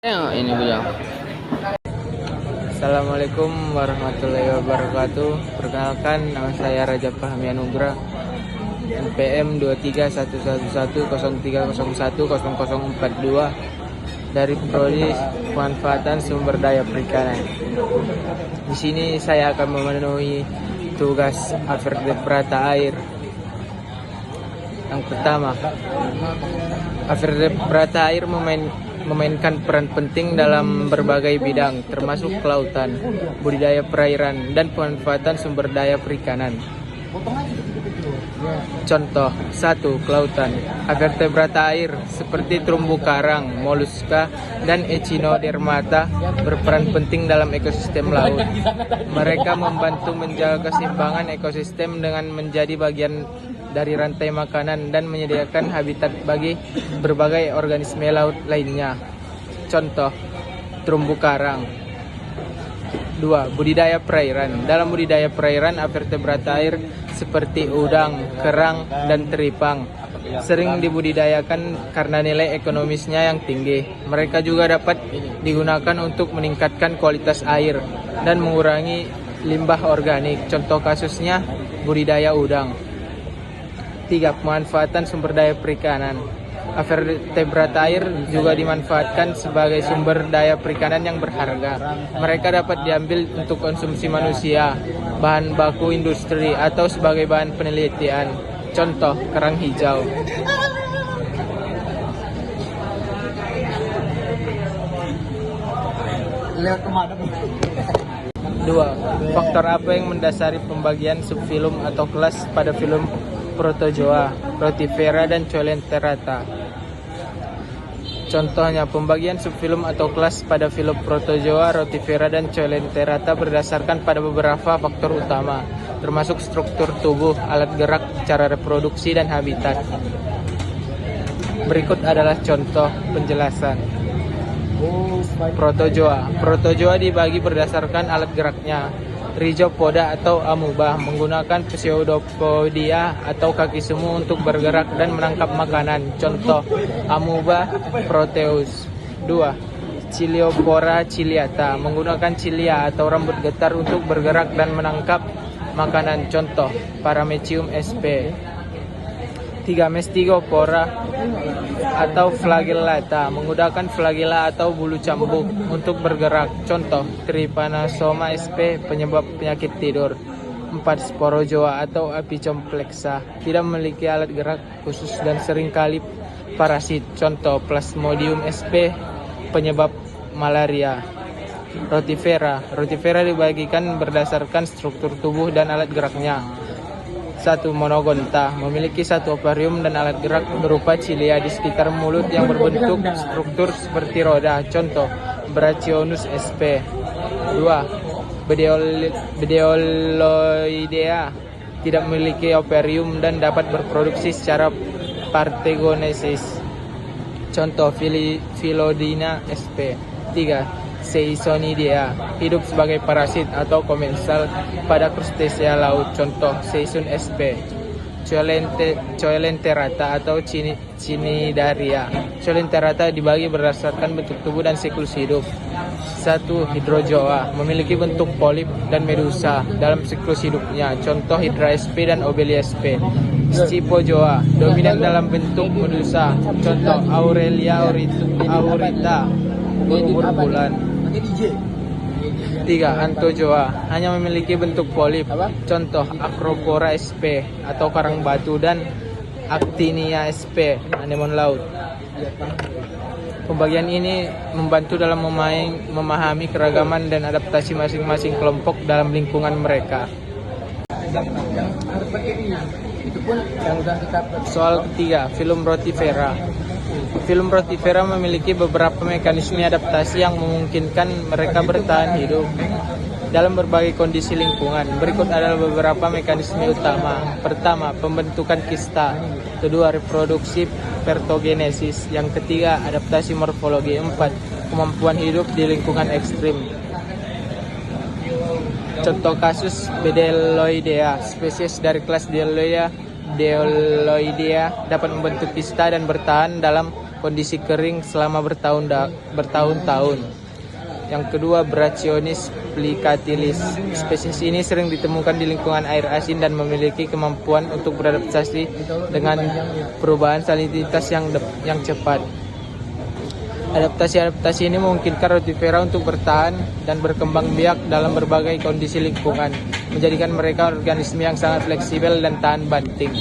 Ini beliau. Assalamualaikum warahmatullahi wabarakatuh. Perkenalkan, nama saya Raja Fahmi Anugrah, NPM 23111030101042 dari Prodi Pemanfaatan Sumber Daya Perikanan. Di sini saya akan memenuhi tugas Avertebrata Air. Yang pertama, Avertebrata Air memainkan peran penting dalam berbagai bidang, termasuk kelautan, budidaya perairan, dan pemanfaatan sumber daya perikanan. Contoh 1. Kelautan. Avertebrata air seperti terumbu karang, moluska, dan echinodermata berperan penting dalam ekosistem laut. Mereka membantu menjaga keseimbangan ekosistem dengan menjadi bagian dari rantai makanan dan menyediakan habitat bagi berbagai organisme laut lainnya. Contoh, terumbu karang. 2. Budidaya perairan. Dalam budidaya perairan, Avertebrata air seperti udang, kerang, dan teripang sering dibudidayakan karena nilai ekonomisnya yang tinggi. Mereka juga dapat digunakan untuk meningkatkan kualitas air dan mengurangi limbah organik. Contoh kasusnya budidaya udang. 3. Pemanfaatan sumber daya perikanan. Avertebrata air juga dimanfaatkan sebagai sumber daya perikanan yang berharga. Mereka dapat diambil untuk konsumsi manusia, bahan baku industri, atau sebagai bahan penelitian. Contoh, kerang hijau. Dua, faktor apa yang mendasari pembagian subfilum atau kelas pada filum Protozoa, Rotifera, dan Coelenterata? Contohnya, pembagian subfilum atau kelas pada filum Protozoa, Rotifera, dan Coelenterata berdasarkan pada beberapa faktor utama, termasuk struktur tubuh, alat gerak, cara reproduksi, dan habitat. Berikut adalah contoh penjelasan. Protozoa dibagi berdasarkan alat geraknya. Rhizopoda atau amuba menggunakan pseudopodia atau kaki semu untuk bergerak dan menangkap makanan. Contoh, amuba proteus. 2. Ciliophora ciliata menggunakan cilia atau rambut getar untuk bergerak dan menangkap makanan. Contoh, Paramecium sp. 3. Mestigophora atau flagellata menggunakan flagella atau bulu cambuk untuk bergerak. Contoh, Trypanosoma sp. penyebab penyakit tidur. 4. Sporozoa atau Apicomplexa tidak memiliki alat gerak khusus dan seringkali parasit. Contoh, Plasmodium sp. penyebab malaria. Rotifera dibagikan berdasarkan struktur tubuh dan alat geraknya. 1. Monogonta memiliki satu ovarium dan alat gerak berupa cilia di sekitar mulut yang berbentuk struktur seperti roda. Contoh, Brachionus sp. 2. Bdeoloidea tidak memiliki ovarium dan dapat berproduksi secara parthenogenesis. Contoh, Philodina sp. 3. Seisonidea hidup sebagai parasit atau komensal pada krustacea laut. Contoh, Seisun sp. Coelenterata atau Cnidaria. Coelenterata dibagi berdasarkan bentuk tubuh dan siklus hidup. 1. Hydrozoa memiliki bentuk polip dan medusa dalam siklus hidupnya. Contoh, Hydra sp. dan Obelia sp. Scipozoa dominan dalam bentuk medusa. Contoh, Aurelia aurita berumur bulan. 3. Anthozoa hanya memiliki bentuk polip. Contoh, Acropora sp. atau karang batu dan Actinia sp. anemon laut. Pembagian ini membantu dalam memahami keragaman dan adaptasi masing-masing kelompok dalam lingkungan mereka. Soal ketiga, filum Rotifera. Filum Rotifera memiliki beberapa mekanisme adaptasi yang memungkinkan mereka bertahan hidup dalam berbagai kondisi lingkungan. Berikut adalah beberapa mekanisme utama. Pertama, pembentukan kista. Kedua, reproduksi pertogenesis. Yang ketiga, adaptasi morfologi. 4. Kemampuan hidup di lingkungan ekstrim. Contoh kasus Bdelloidea. Spesies dari kelas Bdelloidea dapat membentuk kista dan bertahan dalam kondisi kering selama bertahun-tahun. Yang kedua, Brachyolus plicatilis. Spesies ini sering ditemukan di lingkungan air asin dan memiliki kemampuan untuk beradaptasi dengan perubahan salinitas yang cepat. Adaptasi ini memungkinkan rotivera untuk bertahan dan berkembang biak dalam berbagai kondisi lingkungan, menjadikan mereka organisme yang sangat fleksibel dan tahan banting.